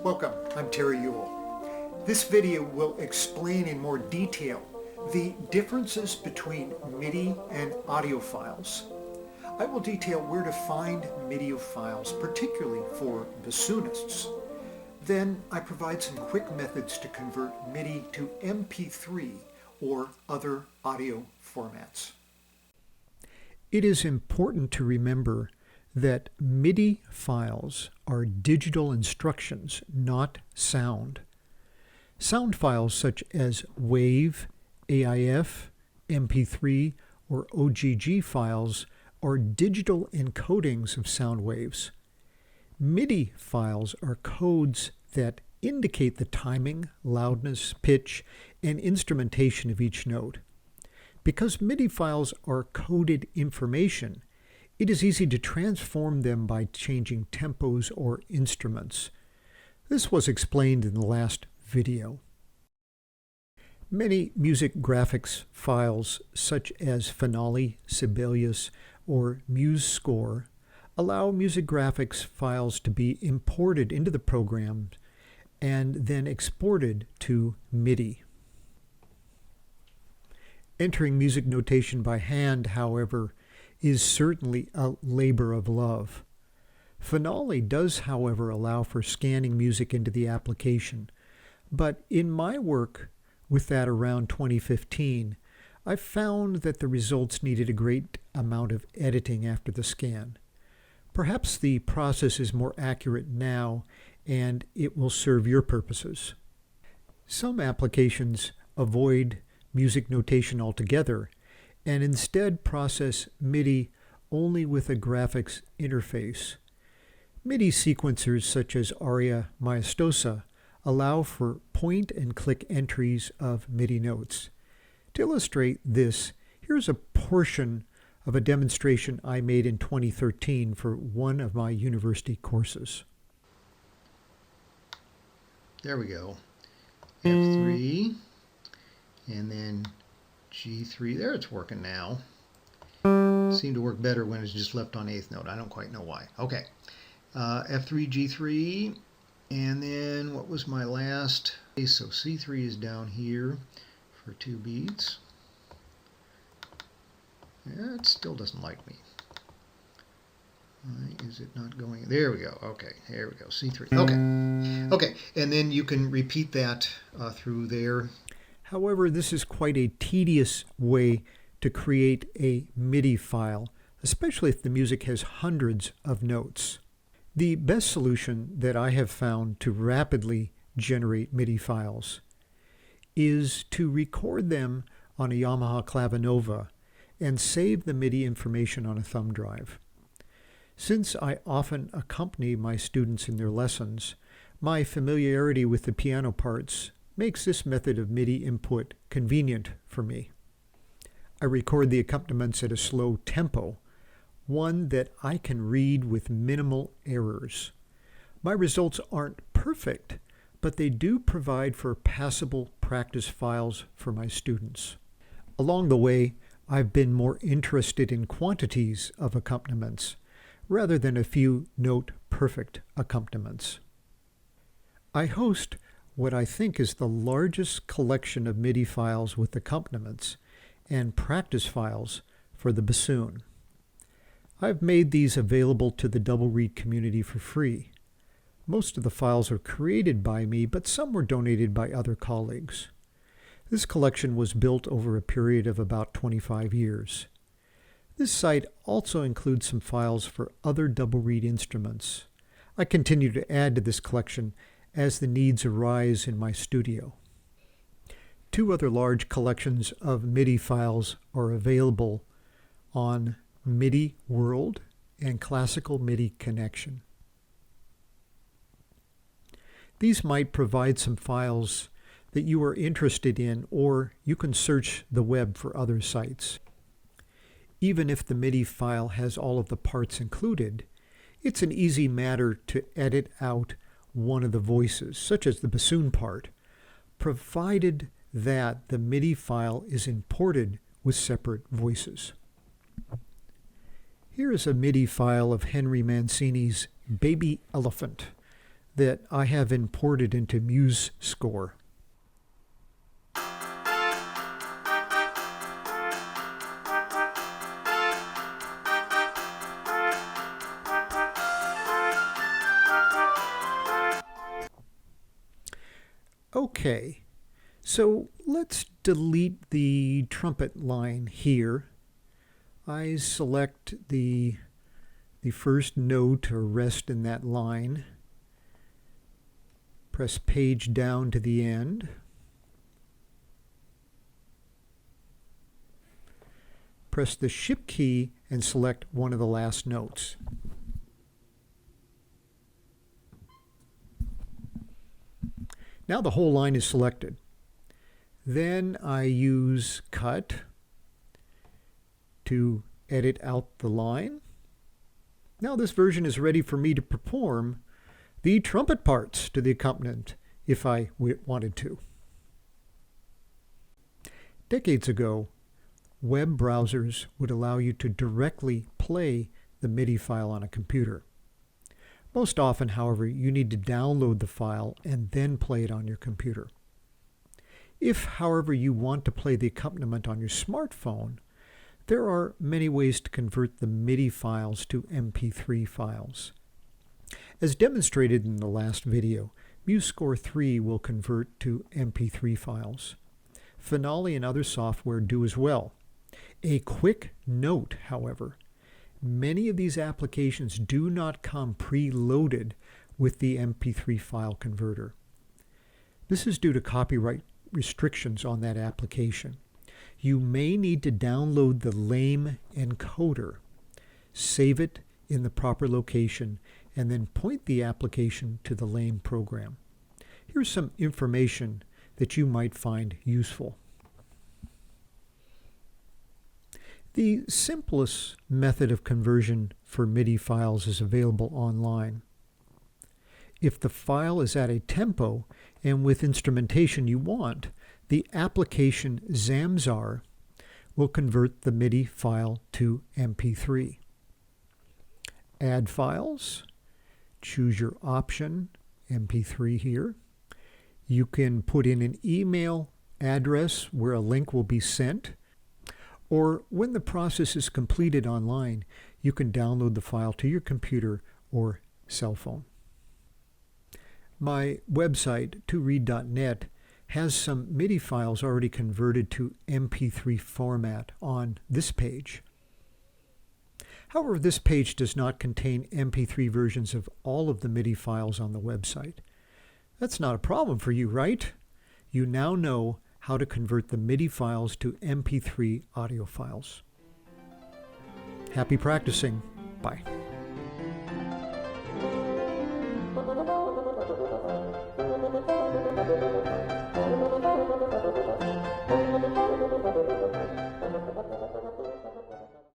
Welcome, I'm Terry Ewell. This video will explain in more detail the differences between MIDI and audio files. I will detail where to find MIDI files, particularly for bassoonists. Then I provide some quick methods to convert MIDI to MP3 or other audio formats. It is important to remember that MIDI files are digital instructions, not sound. Sound files such as WAV, AIF, MP3, or OGG files are digital encodings of sound waves. MIDI files are codes that indicate the timing, loudness, pitch, and instrumentation of each note. Because MIDI files are coded information, it is easy to transform them by changing tempos or instruments. This was explained in the last video. Many music graphics files, such as Finale, Sibelius, or MuseScore, allow music graphics files to be imported into the program and then exported to MIDI. Entering music notation by hand, however, is certainly a labor of love. Finale does, however, allow for scanning music into the application, but in my work with that around 2015, I found that the results needed a great amount of editing after the scan. Perhaps the process is more accurate now, and it will serve your purposes. Some applications avoid music notation altogether and instead process MIDI only with a graphics interface. MIDI sequencers such as Aria Maestosa allow for point-and-click entries of MIDI notes. To illustrate this, here's a portion of a demonstration I made in 2013 for one of my university courses. There we go. F3, and then G3. There, it's working now. Seemed to work better when it's just left on 8th note. I don't quite know why. Okay. F3, G3, and then what was my last? Okay, so C3 is down here for 2 beats. Yeah, it still doesn't like me. Why is it not going? There we go. Okay, here we go. C3. Okay. Okay, and then you can repeat that through there. However, this is quite a tedious way to create a MIDI file, especially if the music has hundreds of notes. The best solution that I have found to rapidly generate MIDI files is to record them on a Yamaha Clavinova and save the MIDI information on a thumb drive. Since I often accompany my students in their lessons, my familiarity with the piano parts makes this method of MIDI input convenient for me. I record the accompaniments at a slow tempo, one that I can read with minimal errors. My results aren't perfect, but they do provide for passable practice files for my students. Along the way, I've been more interested in quantities of accompaniments rather than a few note-perfect accompaniments. I host what I think is the largest collection of MIDI files with accompaniments and practice files for the bassoon. I've made these available to the double reed community for free. Most of the files are created by me, but some were donated by other colleagues. This collection was built over a period of about 25 years. This site also includes some files for other double reed instruments. I continue to add to this collection as the needs arise in my studio. 2 other large collections of MIDI files are available on MIDI World and Classical MIDI Connection. These might provide some files that you are interested in, or you can search the web for other sites. Even if the MIDI file has all of the parts included, it's an easy matter to edit out one of the voices, such as the bassoon part, provided that the MIDI file is imported with separate voices. Here is a MIDI file of Henry Mancini's Baby Elephant that I have imported into MuseScore. Okay, so let's delete the trumpet line here. I select the first note or rest in that line. Press page down to the end. Press the Shift key and select one of the last notes. Now the whole line is selected. Then I use Cut to edit out the line. Now this version is ready for me to perform the trumpet parts to the accompaniment if I wanted to. Decades ago, web browsers would allow you to directly play the MIDI file on a computer. Most often, however, you need to download the file and then play it on your computer. If, however, you want to play the accompaniment on your smartphone, there are many ways to convert the MIDI files to MP3 files. As demonstrated in the last video, MuseScore 3 will convert to MP3 files. Finale and other software do as well. A quick note, however, many of these applications do not come preloaded with the MP3 file converter. This is due to copyright restrictions on that application. You may need to download the LAME encoder, save it in the proper location, and then point the application to the LAME program. Here's some information that you might find useful. The simplest method of conversion for MIDI files is available online. If the file is at a tempo and with instrumentation you want, the application Zamzar will convert the MIDI file to MP3. Add files, choose your option, MP3 here. You can put in an email address where a link will be sent, or when the process is completed online, you can download the file to your computer or cell phone. My website, toread.net, has some MIDI files already converted to MP3 format on this page. However, this page does not contain MP3 versions of all of the MIDI files on the website. That's not a problem for you, right? You now know how to convert the MIDI files to MP3 audio files. Happy practicing. Bye.